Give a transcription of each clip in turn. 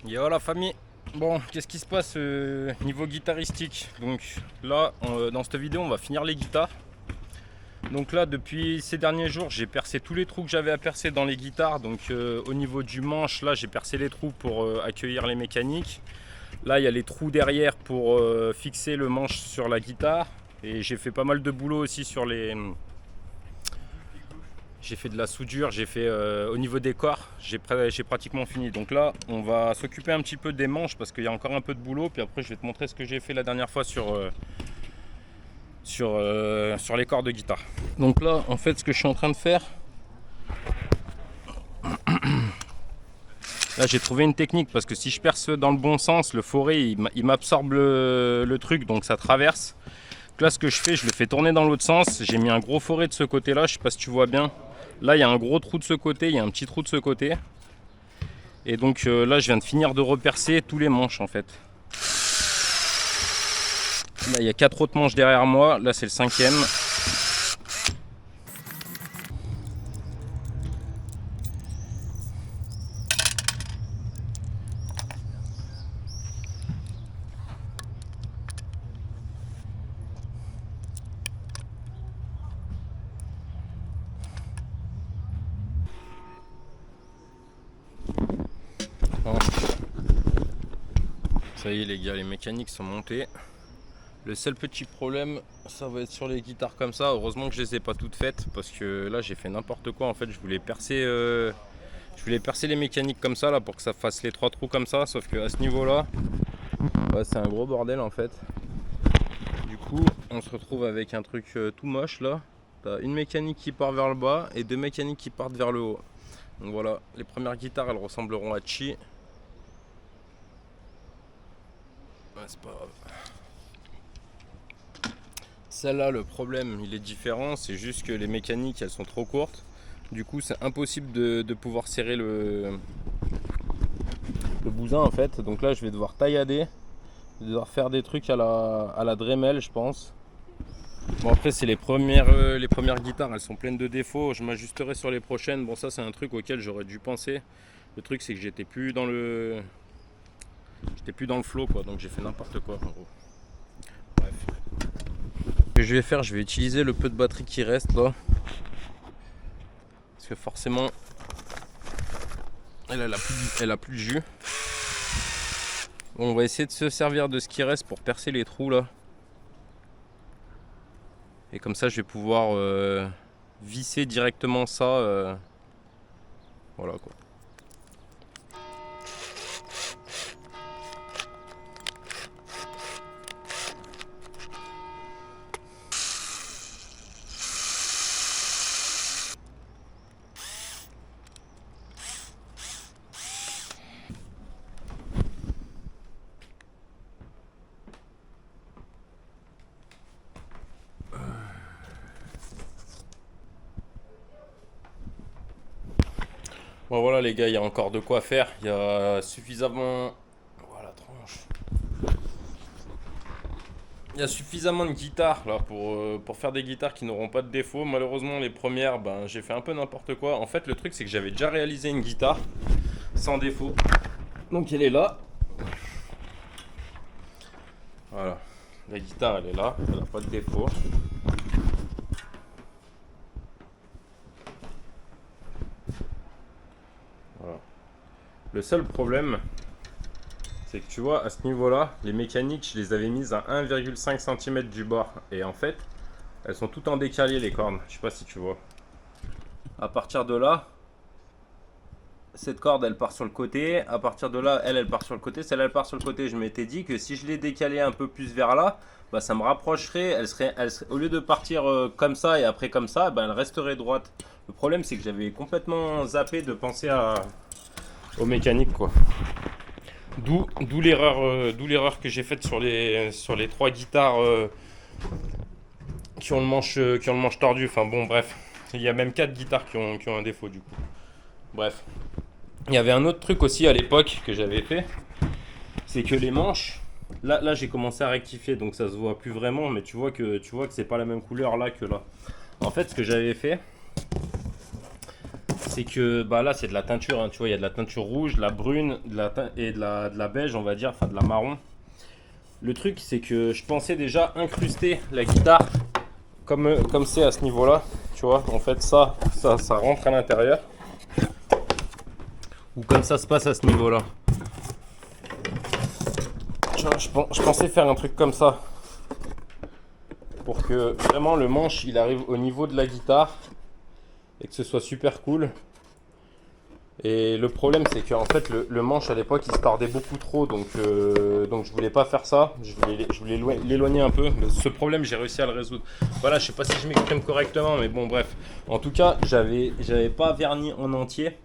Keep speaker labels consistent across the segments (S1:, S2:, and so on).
S1: Yo la famille. Bon, qu'est-ce qui se passe niveau guitaristique? Donc là, dans cette vidéo, on va finir les guitares. Donc là, depuis ces derniers jours, j'ai percé tous les trous que j'avais à percer dans les guitares. Donc au niveau du manche, là, j'ai percé les trous pour accueillir les mécaniques. Là, il y a les trous derrière pour fixer le manche sur la guitare. Et j'ai fait pas mal de boulot aussi sur les... J'ai fait de la soudure, j'ai fait au niveau des corps, j'ai pratiquement fini. Donc là, on va s'occuper un petit peu des manches parce qu'il y a encore un peu de boulot. Puis après, je vais te montrer ce que j'ai fait la dernière fois sur les cordes de guitare. Donc là, en fait, ce que je suis en train de faire, là, j'ai trouvé une technique parce que si je perce dans le bon sens, le forêt, il m'absorbe le truc, donc ça traverse. Donc là, ce que je fais, je le fais tourner dans l'autre sens. J'ai mis un gros forêt de ce côté-là, je sais pas si tu vois bien. Là, il y a un gros trou de ce côté, il y a un petit trou de ce côté. Et donc là, je viens de finir de repercer tous les manches en fait. Là, il y a 4 autres manches derrière moi. Là, c'est le 5e. Bon. Ça y est les gars, les mécaniques sont montées. Le seul petit problème, ça va être sur les guitares comme ça. Heureusement que je les ai pas toutes faites parce que là j'ai fait n'importe quoi. En fait, je voulais percer les mécaniques comme ça là pour que ça fasse les 3 trous comme ça. Sauf que à ce niveau-là, ouais, c'est un gros bordel en fait. Du coup, on se retrouve avec un truc tout moche là. T'as une mécanique qui part vers le bas et 2 mécaniques qui partent vers le haut. Donc voilà, les premières guitares elles ressembleront à Chi. Ouais, c'est pas grave. Celle-là, le problème, il est différent. C'est juste que les mécaniques, elles sont trop courtes. Du coup, c'est impossible de pouvoir serrer le bousin, en fait. Donc là, je vais devoir taillader. Je vais devoir faire des trucs à la Dremel, je pense. Bon, après, c'est les premières guitares. Elles sont pleines de défauts. Je m'ajusterai sur les prochaines. Bon, ça, c'est un truc auquel j'aurais dû penser. Le truc, c'est que j'étais plus dans le flow, quoi. Donc, j'ai fait n'importe quoi, en gros. Bref. Ce que je vais faire, je vais utiliser le peu de batterie qui reste là. Parce que forcément, elle a plus de jus. Bon, on va essayer de se servir de ce qui reste pour percer les trous là. Et comme ça, je vais pouvoir visser directement ça. Voilà quoi. Bon voilà les gars, il y a encore de quoi faire. Il y a suffisamment... Voilà, tranche. Il y a suffisamment de guitares là pour faire des guitares qui n'auront pas de défaut. Malheureusement les premières, ben, j'ai fait un peu n'importe quoi. En fait le truc c'est que j'avais déjà réalisé une guitare sans défaut. Donc elle est là. Voilà. La guitare elle est là, elle n'a pas de défaut. Voilà. Le seul problème, c'est que tu vois, à ce niveau-là, les mécaniques, je les avais mises à 1,5 cm du bord. Et en fait, elles sont toutes en décalé les cornes. Je sais pas si tu vois. À partir de là, cette corde, elle part sur le côté. À partir de là, elle part sur le côté. Celle-là, elle part sur le côté. Je m'étais dit que si je les décalais un peu plus vers là, bah, ça me rapprocherait. Elle serait, au lieu de partir comme ça et après comme ça, bah, elle resterait droite. Le problème, c'est que j'avais complètement zappé de penser aux mécaniques, quoi. D'où l'erreur que j'ai faite sur les 3 guitares qui ont le manche tordu. Enfin bon, bref. Il y a même 4 guitares qui ont un défaut du coup. Bref. Il y avait un autre truc aussi à l'époque que j'avais fait. C'est que les manches, là j'ai commencé à rectifier donc ça se voit plus vraiment, mais tu vois que c'est pas la même couleur là que là. En fait, ce que j'avais fait, c'est que bah là c'est de la teinture, hein, tu vois, il y a de la teinture rouge, de la brune, et de la beige, on va dire, enfin de la marron. Le truc c'est que je pensais déjà incruster la guitare comme c'est à ce niveau-là, tu vois. En fait ça rentre à l'intérieur. Ou comme ça se passe à ce niveau-là. Je pensais faire un truc comme ça. Pour que vraiment le manche il arrive au niveau de la guitare. Et que ce soit super cool. Et le problème c'est qu'en fait le manche à l'époque il se tordait beaucoup trop. Donc je voulais pas faire ça. Je voulais l'éloigner un peu. Mais ce problème j'ai réussi à le résoudre. Voilà, je sais pas si je m'exprime correctement. Mais bon bref. En tout cas j'avais pas verni en entier.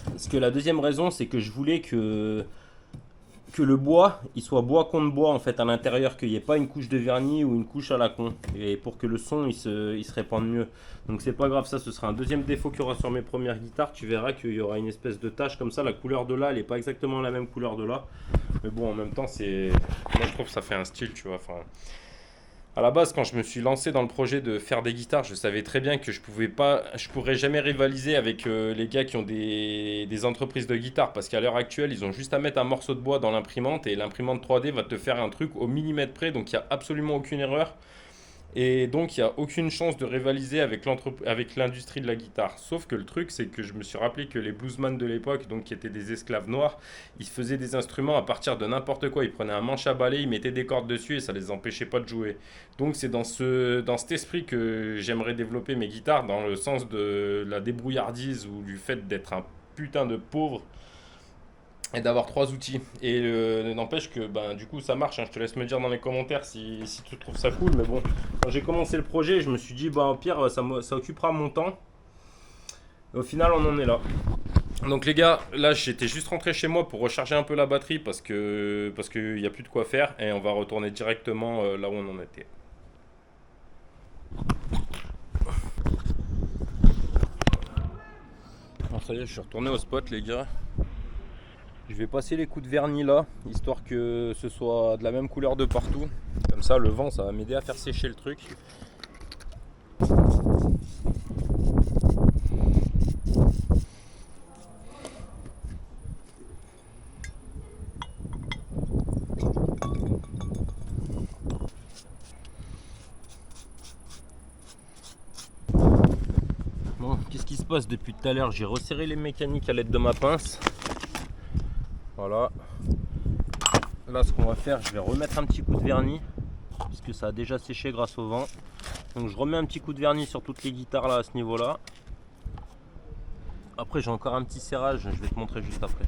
S1: Parce que la deuxième raison c'est que je voulais que le bois, il soit bois contre bois en fait à l'intérieur, qu'il n'y ait pas une couche de vernis ou une couche à la con, et pour que le son il se répande mieux. Donc c'est pas grave, ça ce sera un deuxième défaut qu'il y aura sur mes premières guitares. Tu verras qu'il y aura une espèce de tache comme ça, la couleur de là elle n'est pas exactement la même couleur de là, mais bon en même temps moi je trouve que ça fait un style, tu vois. Enfin, à la base, quand je me suis lancé dans le projet de faire des guitares, je savais très bien que je pourrais jamais rivaliser avec les gars qui ont des entreprises de guitares, parce qu'à l'heure actuelle, ils ont juste à mettre un morceau de bois dans l'imprimante et l'imprimante 3D va te faire un truc au millimètre près, donc il n'y a absolument aucune erreur. Et donc, il n'y a aucune chance de rivaliser avec l'industrie de la guitare. Sauf que le truc, c'est que je me suis rappelé que les bluesmen de l'époque, donc qui étaient des esclaves noirs, ils faisaient des instruments à partir de n'importe quoi. Ils prenaient un manche à balai, ils mettaient des cordes dessus et ça les empêchait pas de jouer. Donc, c'est dans cet esprit que j'aimerais développer mes guitares, dans le sens de la débrouillardise ou du fait d'être un putain de pauvre et d'avoir trois outils. Et n'empêche que ben, du coup ça marche, hein. Je te laisse me dire dans les commentaires si tu trouves ça cool. Mais bon, quand j'ai commencé le projet, je me suis dit bah au pire ça occupera mon temps. Et au final on en est là. Donc les gars, là j'étais juste rentré chez moi pour recharger un peu la batterie parce qu'il n'y a plus de quoi faire. Et on va retourner directement là où on en était. Alors ça y est, je suis retourné au spot les gars. Je vais passer les coups de vernis là, histoire que ce soit de la même couleur de partout. Comme ça, le vent, ça va m'aider à faire sécher le truc. Bon, qu'est-ce qui se passe depuis tout à l'heure? J'ai resserré les mécaniques à l'aide de ma pince. Voilà. Là, ce qu'on va faire, je vais remettre un petit coup de vernis, puisque ça a déjà séché grâce au vent. Donc je remets un petit coup de vernis sur toutes les guitares là à ce niveau là. Après j'ai encore un petit serrage, je vais te montrer juste après.